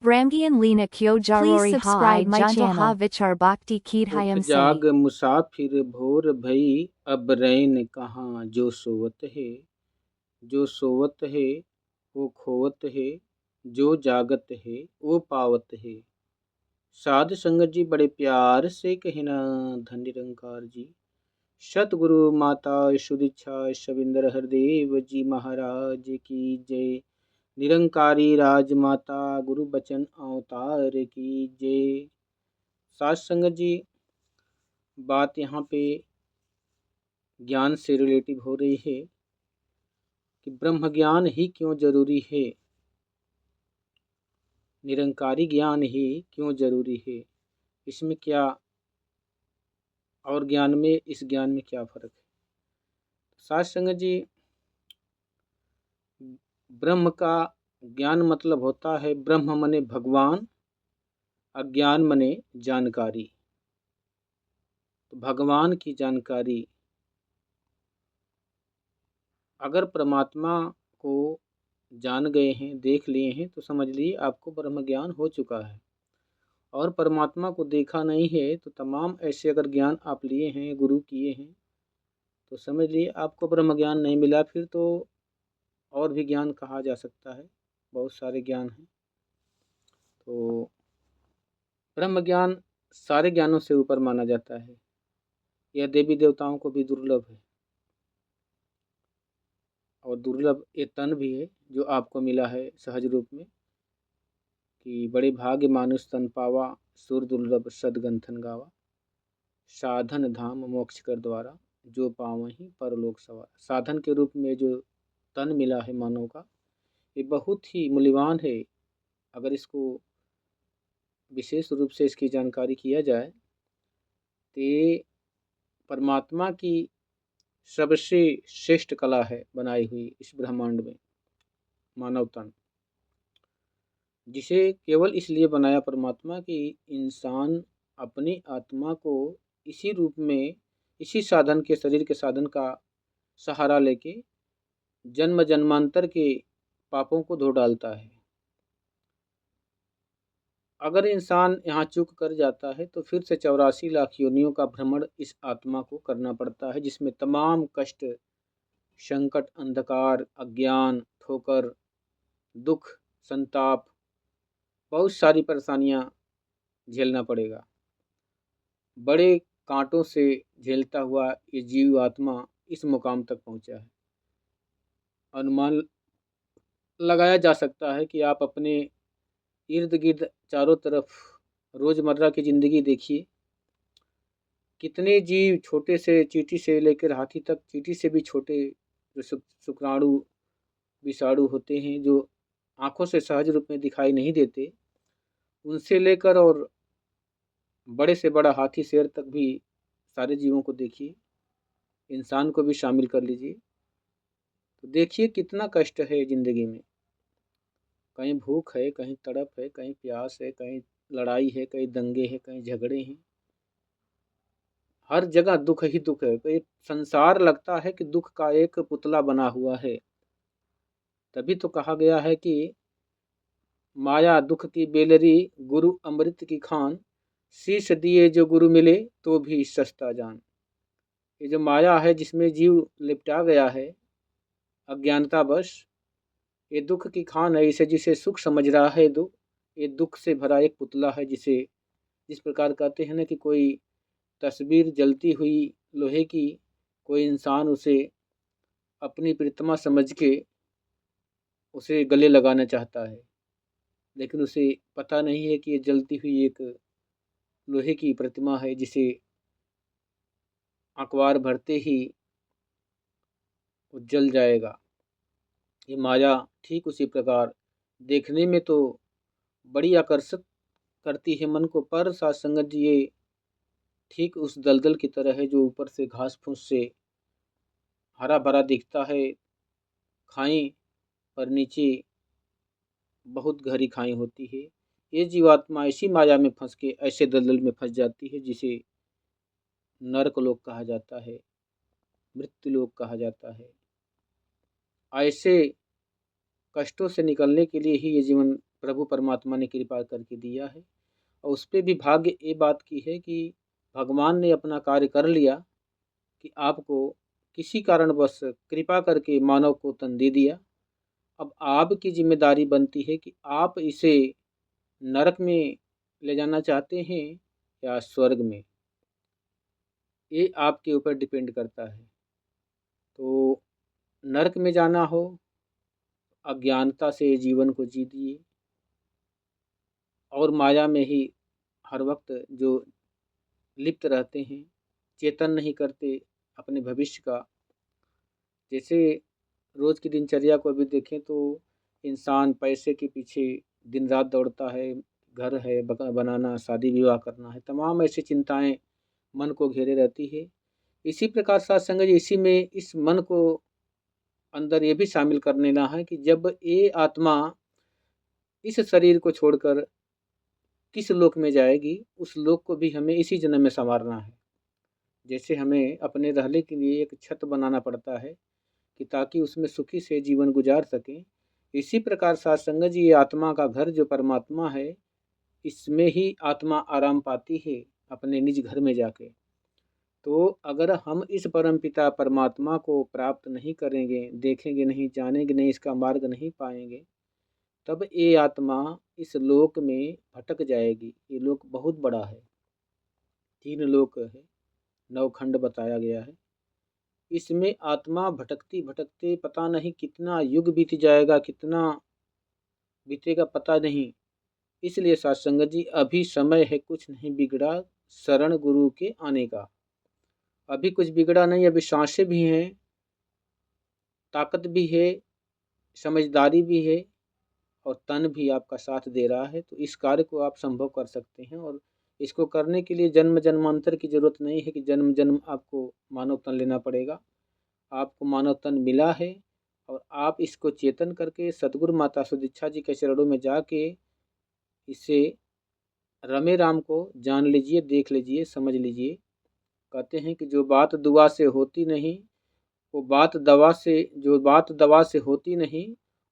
Ramgian Lina Kyo Jarori Please subscribe my Janda channel. Ha Vichar Bhakti उठ Kidhayam जाग Say. मुसाफिर भोर भई, अब रैन कहाँ जो सोवत है। जो सोवत है वो खोवत है, जो जागत है वो पावत है। साध संगत जी बड़े प्यार से कहना धन निरंकार जी। सतगुरु माता सुदीक्षा शविंदर हरदेव जी महाराज की जय। निरंकारी राजमाता गुरु बचन अवतार की जय। साध संगत जी, बात यहाँ पे ज्ञान से रिलेटिव हो रही है कि ब्रह्म ज्ञान ही क्यों जरूरी है, निरंकारी ज्ञान ही क्यों जरूरी है, इसमें क्या और ज्ञान में इस ज्ञान में क्या फर्क है। साध संगत जी, ब्रह्म का ज्ञान मतलब होता है ब्रह्म मने भगवान, अज्ञान मने जानकारी। तो भगवान की जानकारी, अगर परमात्मा को जान गए हैं, देख लिए हैं, तो समझ लिए आपको ब्रह्म ज्ञान हो चुका है। और परमात्मा को देखा नहीं है तो तमाम ऐसे अगर ज्ञान आप लिए हैं, गुरु किए हैं, तो समझ लिए आपको ब्रह्म ज्ञान नहीं मिला। फिर तो और भी ज्ञान कहा जा सकता है, बहुत सारे ज्ञान हैं। तो ब्रह्म ज्ञान सारे ज्ञानों से ऊपर माना जाता है। यह देवी देवताओं को भी दुर्लभ है, और दुर्लभ ये तन भी है जो आपको मिला है सहज रूप में, कि बड़े भाग्य मानुष तन पावा, सुर दुर्लभ सदगंथन गावा। साधन धाम मोक्ष कर द्वारा, जो पावहीं परलोक सवार। साधन के रूप में जो तन मिला है मानव का, ये बहुत ही मूल्यवान है। अगर इसको विशेष रूप से इसकी जानकारी किया जाए तो परमात्मा की सबसे श्रेष्ठ कला है बनाई हुई इस ब्रह्मांड में मानव तन, जिसे केवल इसलिए बनाया परमात्मा कि इंसान अपनी आत्मा को इसी रूप में, इसी साधन के, शरीर के साधन का सहारा लेके जन्म जन्मांतर के पापों को धो डालता है। अगर इंसान यहाँ चूक कर जाता है तो फिर से 84 लाख योनियों का भ्रमण इस आत्मा को करना पड़ता है, जिसमें तमाम कष्ट, संकट, अंधकार, अज्ञान, ठोकर, दुख, संताप, बहुत सारी परेशानियाँ झेलना पड़ेगा। बड़े कांटों से झेलता हुआ ये जीव आत्मा इस मुकाम तक पहुँचा है। अनुमान लगाया जा सकता है कि आप अपने इर्द गिर्द चारों तरफ रोज़मर्रा की ज़िंदगी देखिए, कितने जीव छोटे से चींटी से लेकर हाथी तक, चींटी से भी छोटे जो शुक्राणु विषाणु होते हैं, जो आँखों से सहज रूप में दिखाई नहीं देते, उनसे लेकर और बड़े से बड़ा हाथी शेर तक भी सारे जीवों को देखिए, इंसान को भी शामिल कर लीजिए, तो देखिए कितना कष्ट है ज़िंदगी में। कहीं भूख है, कहीं तड़प है, कहीं प्यास है, कहीं लड़ाई है, कहीं दंगे हैं, कहीं झगड़े हैं, हर जगह दुख ही दुख है। तो ये संसार लगता है कि दुख का एक पुतला बना हुआ है। तभी तो कहा गया है कि माया दुख की बेलरी, गुरु अमृत की खान, शीश दिए जो गुरु मिले तो भी सस्ता जान। ये जो माया है जिसमें जीव लिपटा गया है अज्ञानतावश, ये दुख की खान है। इसे जिसे सुख समझ रहा है दुख, ये दुख से भरा एक पुतला है, जिसे जिस प्रकार कहते हैं ना कि कोई तस्वीर जलती हुई लोहे की, कोई इंसान उसे अपनी प्रीतमा समझ के उसे गले लगाना चाहता है, लेकिन उसे पता नहीं है कि ये जलती हुई एक लोहे की प्रतिमा है, जिसे अखबार भरते ही वो जल जाएगा। ये माया ठीक उसी प्रकार देखने में तो बड़ी आकर्षक करती है मन को, पर साथ संगत जी ये ठीक उस दलदल की तरह है जो ऊपर से घास फूस से हरा भरा दिखता है, खाई, पर नीचे बहुत गहरी खाई होती है। ये जीवात्मा ऐसी माया में फंस के ऐसे दलदल में फंस जाती है जिसे नरक लोक कहा जाता है, मृत्यु लोक कहा जाता है। ऐसे कष्टों से निकलने के लिए ही ये जीवन प्रभु परमात्मा ने कृपा करके दिया है। और उस पे भी भाग्य ये बात की है कि भगवान ने अपना कार्य कर लिया कि आपको किसी कारणवश कृपा करके मानव को तन दे दिया। अब आपकी जिम्मेदारी बनती है कि आप इसे नरक में ले जाना चाहते हैं या स्वर्ग में, ये आपके ऊपर डिपेंड करता है। तो नरक में जाना हो, अज्ञानता से जीवन को जीजिए और माया में ही हर वक्त जो लिप्त रहते हैं, चेतन नहीं करते अपने भविष्य का। जैसे रोज़ की दिनचर्या को भी देखें तो इंसान पैसे के पीछे दिन रात दौड़ता है, घर है बनाना, शादी विवाह करना है, तमाम ऐसी चिंताएं मन को घेरे रहती है। इसी प्रकार सत्संग जी इसी में इस मन को अंदर ये भी शामिल कर लेना है कि जब ये आत्मा इस शरीर को छोड़कर किस लोक में जाएगी, उस लोक को भी हमें इसी जन्म में संवारना है। जैसे हमें अपने रहने के लिए एक छत बनाना पड़ता है कि ताकि उसमें सुखी से जीवन गुजार सकें, इसी प्रकार सत्संग जी ये आत्मा का घर जो परमात्मा है, इसमें ही आत्मा आराम पाती है अपने निज घर में जाके। तो अगर हम इस परमपिता परमात्मा को प्राप्त नहीं करेंगे, देखेंगे नहीं, जानेंगे नहीं, इसका मार्ग नहीं पाएंगे, तब ये आत्मा इस लोक में भटक जाएगी। ये लोक बहुत बड़ा है, 3 लोक है, 9 खंड बताया गया है। इसमें आत्मा भटकती भटकते पता नहीं कितना युग बीत जाएगा, कितना बीतेगा पता नहीं। इसलिए सत्संग जी अभी समय है, कुछ नहीं बिगड़ा शरण गुरु के आने का। अभी कुछ बिगड़ा नहीं, अभी सांसें भी हैं, ताकत भी है, समझदारी भी है और तन भी आपका साथ दे रहा है। तो इस कार्य को आप संभव कर सकते हैं और इसको करने के लिए जन्म जन्मांतर की जरूरत नहीं है कि जन्म जन्म आपको मानव तन लेना पड़ेगा। आपको मानव तन मिला है और आप इसको चेतन करके सदगुरु माता सुदीक्षा जी के चरणों में जाके इसे रमे राम को जान लीजिए, देख लीजिए, समझ लीजिए। कहते हैं कि जो बात दुआ से होती नहीं वो बात दवा से, जो बात दवा से होती नहीं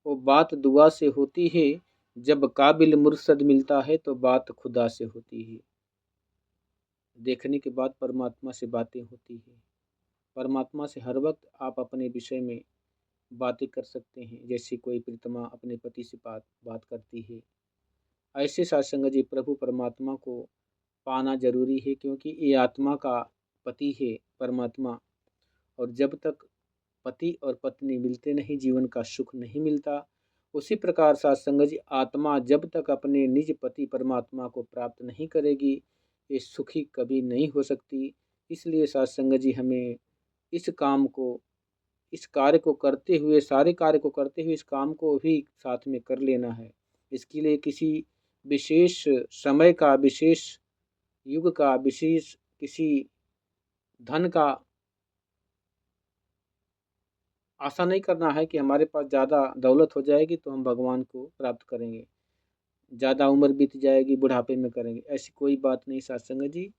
वो बात दुआ से होती है। जब काबिल मुर्शद मिलता है तो बात खुदा से होती है। देखने के बाद परमात्मा से बातें होती है। परमात्मा से हर वक्त आप अपने विषय में बातें कर सकते हैं, जैसे कोई प्रीतमा अपने पति से बात करती है। ऐसे सत्संग जी प्रभु परमात्मा को पाना जरूरी है, क्योंकि ये आत्मा का पति है परमात्मा। और जब तक पति और पत्नी मिलते नहीं, जीवन का सुख नहीं मिलता। उसी प्रकार सत्संग जी आत्मा जब तक अपने निज पति परमात्मा को प्राप्त नहीं करेगी, ये सुखी कभी नहीं हो सकती। इसलिए सत्संग जी हमें इस काम को, इस कार्य को करते हुए, सारे कार्य को करते हुए इस काम को भी साथ में कर लेना है। इसके लिए किसी विशेष समय का, विशेष युग का, विशेष किसी धन का आशा नहीं करना है कि हमारे पास ज़्यादा दौलत हो जाएगी तो हम भगवान को प्राप्त करेंगे, ज़्यादा उम्र बीत जाएगी बुढ़ापे में करेंगे, ऐसी कोई बात नहीं सत्संग जी।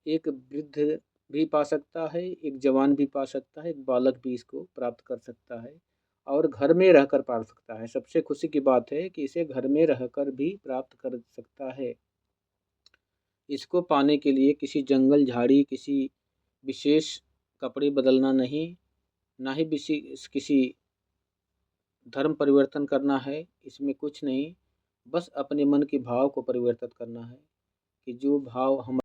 एक वृद्ध भी पा सकता है, एक जवान भी पा सकता है, एक बालक भी इसको प्राप्त कर सकता है और घर में रहकर पा सकता है। सबसे खुशी की बात है कि इसे घर में रहकर भी प्राप्त कर सकता है। इसको पाने के लिए किसी जंगल झाड़ी, किसी विशेष कपड़े बदलना नहीं, ना ही किसी धर्म परिवर्तन करना है, इसमें कुछ नहीं। बस अपने मन के भाव को परिवर्तित करना है कि जो भाव हम